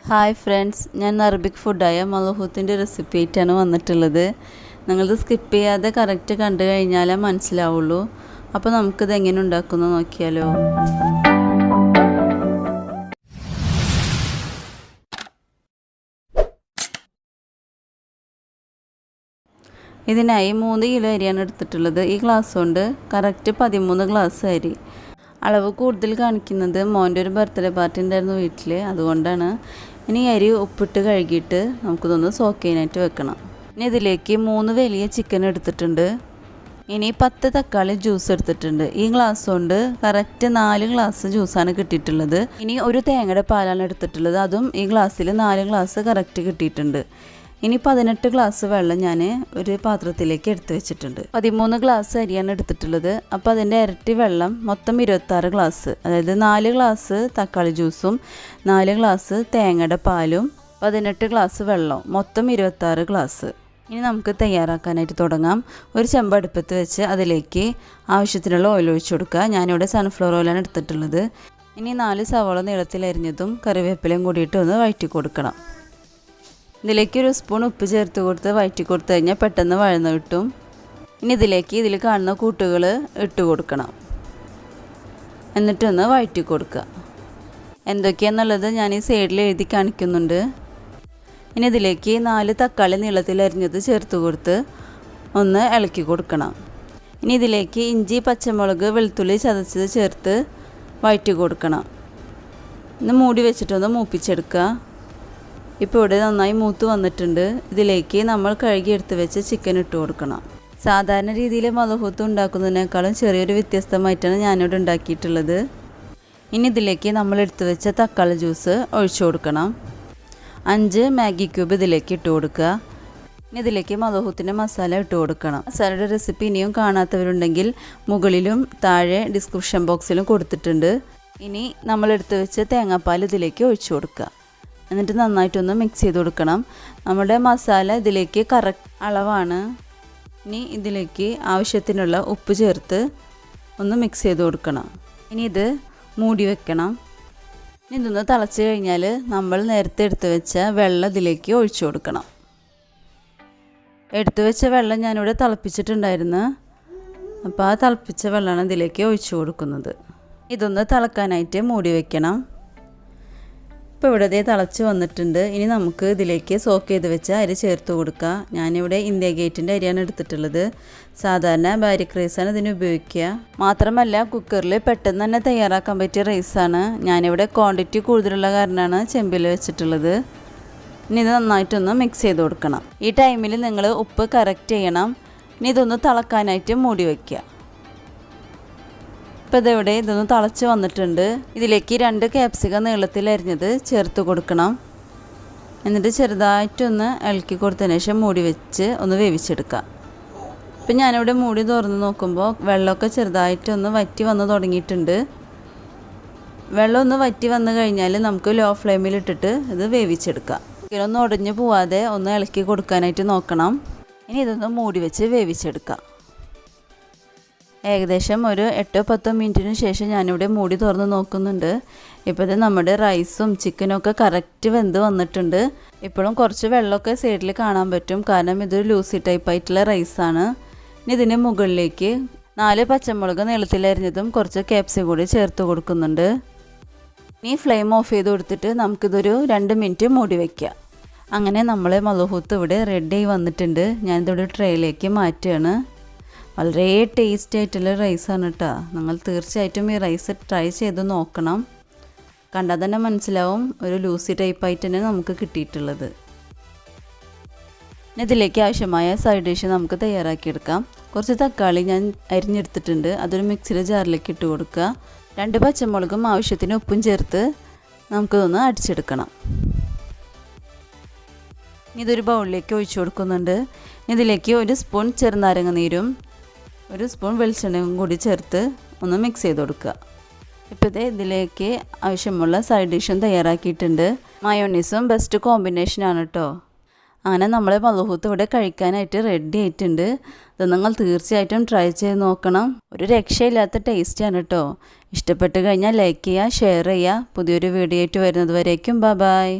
Hi friends, ഞാൻ Arabic ഫുഡായ മൽവൂത്തിൻ്റെ recipe ആയിട്ടാണ് വന്നിട്ടുള്ളത്. നിങ്ങളിത് സ്കിപ്പ് ചെയ്യാതെ കറക്റ്റ് കണ്ടു കഴിഞ്ഞാലേ മനസ്സിലാവുള്ളൂ. അപ്പോൾ നമുക്കിത് എങ്ങനെ ഉണ്ടാക്കുന്നത് നോക്കിയാലോ. ഇതിനായി 3 കിലോ അരിയാണ് എടുത്തിട്ടുള്ളത്. ഈ ഗ്ലാസ് കൊണ്ട് കറക്റ്റ് 13 ഗ്ലാസ് അരി. അളവ് കൂടുതൽ കാണിക്കുന്നത് മോൻ്റെ ഒരു ബർത്ത്ഡേ പാർട്ടി ഉണ്ടായിരുന്നു വീട്ടിൽ, അതുകൊണ്ടാണ്. ഇനി അരി ഉപ്പിട്ട് കഴുകിയിട്ട് നമുക്കിതൊന്ന് സോക്ക് ചെയ്യാനായിട്ട് വെക്കണം. ഇനി ഇതിലേക്ക് 3 വലിയ ചിക്കൻ എടുത്തിട്ടുണ്ട്. ഇനി 10 തക്കാളി ജ്യൂസ് എടുത്തിട്ടുണ്ട്. ഈ ഗ്ലാസ് കൊണ്ട് കറക്റ്റ് 4 ഗ്ലാസ് ജ്യൂസാണ് കിട്ടിയിട്ടുള്ളത്. ഇനി ഒരു തേങ്ങയുടെ പാലാണ് എടുത്തിട്ടുള്ളത്. അതും ഈ ഗ്ലാസ്സിൽ 4 ഗ്ലാസ് കറക്റ്റ് കിട്ടിയിട്ടുണ്ട്. ഇനി 18 ഗ്ലാസ് വെള്ളം ഞാൻ ഒരു പാത്രത്തിലേക്ക് എടുത്ത് വെച്ചിട്ടുണ്ട്. 13 ഗ്ലാസ് അരിയാണ് എടുത്തിട്ടുള്ളത്. അപ്പോൾ അതിൻ്റെ ഇരട്ടി വെള്ളം, മൊത്തം 26 ഗ്ലാസ്. അതായത് 4 ഗ്ലാസ് തക്കാളി ജ്യൂസും 4 ഗ്ലാസ് തേങ്ങയുടെ പാലും 18 ഗ്ലാസ് വെള്ളം, മൊത്തം 26 ഗ്ലാസ്. ഇനി നമുക്ക് തയ്യാറാക്കാനായിട്ട് തുടങ്ങാം. ഒരു ചെമ്പ് അടുപ്പത്ത് വെച്ച് അതിലേക്ക് ആവശ്യത്തിനുള്ള ഓയിൽ ഒഴിച്ചു കൊടുക്കുക. ഞാനിവിടെ സൺഫ്ലവർ ഓയിലാണ് എടുത്തിട്ടുള്ളത്. ഇനി 4 സവാള നീളത്തിൽ അരിഞ്ഞതും കറിവേപ്പിലയും കൂടിയിട്ട് ഒന്ന് വഴറ്റി കൊടുക്കണം. ഇതിലേക്ക് ഒരു സ്പൂൺ ഉപ്പ് ചേർത്ത് കൊടുത്ത് വഴറ്റി കൊടുത്തു കഴിഞ്ഞാൽ പെട്ടെന്ന് വഴന്ന് കിട്ടും. ഇനി ഇതിൽ കാണുന്ന കൂട്ടുകൾ ഇട്ട് കൊടുക്കണം. എന്നിട്ടൊന്ന് വഴറ്റി കൊടുക്കുക. എന്തൊക്കെയാണെന്നുള്ളത് ഞാൻ ഈ സൈഡിൽ എഴുതി കാണിക്കുന്നുണ്ട്. ഇനി ഇതിലേക്ക് 4 തക്കാളി നീളത്തിൽ അരിഞ്ഞത് ചേർത്ത് കൊടുത്ത് ഒന്ന് ഇളക്കി കൊടുക്കണം. ഇനി ഇതിലേക്ക് ഇഞ്ചി, പച്ചമുളക്, വെളുത്തുള്ളി ചതച്ചത് ചേർത്ത് വഴറ്റി കൊടുക്കണം. ഇന്ന് മൂടി വെച്ചിട്ടൊന്ന് മൂപ്പിച്ചെടുക്കുക. ഇപ്പോൾ ഇവിടെ നന്നായി മൂത്ത് വന്നിട്ടുണ്ട്. ഇതിലേക്ക് നമ്മൾ കഴുകിയെടുത്ത് വെച്ച് ചിക്കൻ ഇട്ട് കൊടുക്കണം. സാധാരണ രീതിയിൽ മദ്ഹൂത്ത് ഉണ്ടാക്കുന്നതിനേക്കാളും ചെറിയൊരു വ്യത്യസ്തമായിട്ടാണ് ഞാനിവിടെ ഉണ്ടാക്കിയിട്ടുള്ളത്. ഇനി ഇതിലേക്ക് നമ്മൾ എടുത്ത് വെച്ച തക്കാളി ജ്യൂസ് ഒഴിച്ചു കൊടുക്കണം. 5 മാഗി ക്യൂബ് ഇതിലേക്ക് ഇട്ട് കൊടുക്കുക. ഇനി ഇതിലേക്ക് മദ്ഹൂത്തിൻ്റെ മസാല ഇട്ട് കൊടുക്കണം. മസാലയുടെ റെസിപ്പി ഇനിയും കാണാത്തവരുണ്ടെങ്കിൽ മുകളിലും താഴെ ഡിസ്ക്രിപ്ഷൻ ബോക്സിലും കൊടുത്തിട്ടുണ്ട്. ഇനി നമ്മൾ എടുത്ത് വെച്ച് തേങ്ങാപ്പാൽ ഇതിലേക്ക് ഒഴിച്ചു കൊടുക്കുക. എന്നിട്ട് നന്നായിട്ടൊന്ന് മിക്സ് ചെയ്ത് കൊടുക്കണം. നമ്മുടെ മസാല ഇതിലേക്ക് കറക്റ്റ് അളവാണ്. ഇനി ഇതിലേക്ക് ആവശ്യത്തിനുള്ള ഉപ്പ് ചേർത്ത് ഒന്ന് മിക്സ് ചെയ്ത് കൊടുക്കണം. ഇനി ഇത് മൂടി വെക്കണം. ഇനി ഇതൊന്ന് തിളച്ച് കഴിഞ്ഞാൽ നമ്മൾ നേരത്തെ എടുത്ത് വെച്ച വെള്ളം ഇതിലേക്ക് ഒഴിച്ചു കൊടുക്കണം. എടുത്തു വെച്ച വെള്ളം ഞാനിവിടെ തിളപ്പിച്ചിട്ടുണ്ടായിരുന്നു. അപ്പോൾ ആ തിളപ്പിച്ച വെള്ളമാണ് ഇതിലേക്ക് ഒഴിച്ചു കൊടുക്കുന്നത്. ഇതൊന്ന് തിളക്കാനായിട്ട് മൂടി വെക്കണം. ഇപ്പോൾ ഇവിടെ തിളച്ച് വന്നിട്ടുണ്ട്. ഇനി നമുക്ക് ഇതിലേക്ക് സോക്ക് ചെയ്ത് വെച്ച അരി ചേർത്ത് കൊടുക്കുക. ഞാനിവിടെ ഇന്ത്യ ഗേറ്റിൻ്റെ അരിയാണ് എടുത്തിട്ടുള്ളത്. സാധാരണ ബാരിക് റൈസാണ് ഇതിന് ഉപയോഗിക്കുക. മാത്രമല്ല കുക്കറിൽ പെട്ടെന്ന് തന്നെ തയ്യാറാക്കാൻ പറ്റിയ റൈസാണ്. ഞാനിവിടെ ക്വാണ്ടിറ്റി കൂടുതലുള്ള കാരണമാണ് ചെമ്പിൽ വെച്ചിട്ടുള്ളത്. ഇനി ഇത് നന്നായിട്ടൊന്ന് മിക്സ് ചെയ്ത് കൊടുക്കണം. ഈ ടൈമിൽ നിങ്ങൾ ഉപ്പ് കറക്റ്റ് ചെയ്യണം. ഇനി ഇതൊന്ന് തിളക്കാനായിട്ട് മൂടി വയ്ക്കുക. ഇപ്പോൾ ഇതൊന്ന് തിളച്ച് വന്നിട്ടുണ്ട്. ഇതിലേക്ക് 2 ക്യാപ്സിക്കം നീളത്തിൽ അരിഞ്ഞത് ചേർത്ത് കൊടുക്കണം. എന്നിട്ട് ചെറുതായിട്ടൊന്ന് ഇളക്കി കൊടുത്തതിന് ശേഷം മൂടി വെച്ച് ഒന്ന് വേവിച്ചെടുക്കാം. ഇപ്പം ഞാനിവിടെ മൂടി തുറന്ന് നോക്കുമ്പോൾ വെള്ളമൊക്കെ ചെറുതായിട്ടൊന്ന് വറ്റി വന്ന് തുടങ്ങിയിട്ടുണ്ട്. വെള്ളം ഒന്ന് വറ്റി വന്നു കഴിഞ്ഞാൽ നമുക്ക് ലോ ഫ്ലെയിമിലിട്ടിട്ട് ഇത് വേവിച്ചെടുക്കാം. ഇതിലൊന്നും ഉടഞ്ഞു പോവാതെ ഒന്ന് ഇളക്കി കൊടുക്കാനായിട്ട് നോക്കണം. ഇനി ഇതൊന്ന് മൂടി വെച്ച് വേവിച്ചെടുക്കാം. ഏകദേശം ഒരു 8-10 മിനിറ്റിന് ശേഷം ഞാനിവിടെ മൂടി തുറന്ന് നോക്കുന്നുണ്ട്. ഇപ്പോൾ നമ്മുടെ റൈസും ചിക്കനും ഒക്കെ കറക്റ്റ് വെന്ത് വന്നിട്ടുണ്ട്. ഇപ്പോഴും കുറച്ച് വെള്ളമൊക്കെ സൈഡിൽ കാണാൻ പറ്റും, കാരണം ഇതൊരു ലൂസി ടൈപ്പ് ആയിട്ടുള്ള റൈസാണ്. ഇനി ഇതിന് മുകളിലേക്ക് 4 പച്ചമുളക് നീളത്തിലരിഞ്ഞതും കുറച്ച് ക്യാപ്സിക്കം കൂടി ചേർത്ത് കൊടുക്കുന്നുണ്ട്. ഇനി ഫ്ലെയിം ഓഫ് ചെയ്ത് കൊടുത്തിട്ട് നമുക്കിതൊരു 2 മിനിറ്റ് മൂടി വയ്ക്കാം. അങ്ങനെ നമ്മളെ മദ്ഹൂത്ത് ഇവിടെ റെഡി ആയി വന്നിട്ടുണ്ട്. ഞാനിതൊരു ട്രേയിലേക്ക് മാറ്റുകയാണ്. വളരെ ടേസ്റ്റി ആയിട്ടുള്ള റൈസാണ് കേട്ടോ. നിങ്ങൾ തീർച്ചയായിട്ടും ഈ റൈസ് ട്രൈ ചെയ്ത് നോക്കണം. കണ്ടാൽ തന്നെ മനസ്സിലാവും ഒരു ലൂസി ടൈപ്പായിട്ട് തന്നെ നമുക്ക് കിട്ടിയിട്ടുള്ളത്. ഇതിലേക്ക് ആവശ്യമായ സൈഡ് ഡിഷ് നമുക്ക് തയ്യാറാക്കിയെടുക്കാം. കുറച്ച് തക്കാളി ഞാൻ അരിഞ്ഞെടുത്തിട്ടുണ്ട്. അതൊരു മിക്സിയുടെ ജാറിലേക്ക് ഇട്ട് കൊടുക്കുക. 2 പച്ചമുളകും ആവശ്യത്തിന് ഉപ്പും ചേർത്ത് നമുക്കിതൊന്ന് അടിച്ചെടുക്കണം. ഇതൊരു ബൗളിലേക്ക് ഒഴിച്ചു കൊടുക്കുന്നുണ്ട്. ഇതിലേക്ക് 1 സ്പൂൺ ചെറുനാരങ്ങ നീരും 1 സ്പൂൺ വെളിച്ചെണ്ണയും കൂടി ചേർത്ത് ഒന്ന് മിക്സ് ചെയ്ത് കൊടുക്കുക. ഇപ്പോൾ ഇതിലേക്ക് ആവശ്യമുള്ള സൈഡ് ഡിഷും തയ്യാറാക്കിയിട്ടുണ്ട്. മയോണീസും ബെസ്റ്റ് കോമ്പിനേഷനാണ് കേട്ടോ. അങ്ങനെ നമ്മളെ മദ്ഹൂത്ത് ഇവിടെ കഴിക്കാനായിട്ട് റെഡി ആയിട്ടുണ്ട്. ഇത് നിങ്ങൾ തീർച്ചയായിട്ടും ട്രൈ ചെയ്ത് നോക്കണം. ഒരു രക്ഷയില്ലാത്ത ടേസ്റ്റാണ് കേട്ടോ. ഇഷ്ടപ്പെട്ട് കഴിഞ്ഞാൽ ലൈക്ക് ചെയ്യുക, ഷെയർ ചെയ്യുക. പുതിയൊരു വീഡിയോ ആയിട്ട് വരുന്നത് വരേക്കും ബൈ.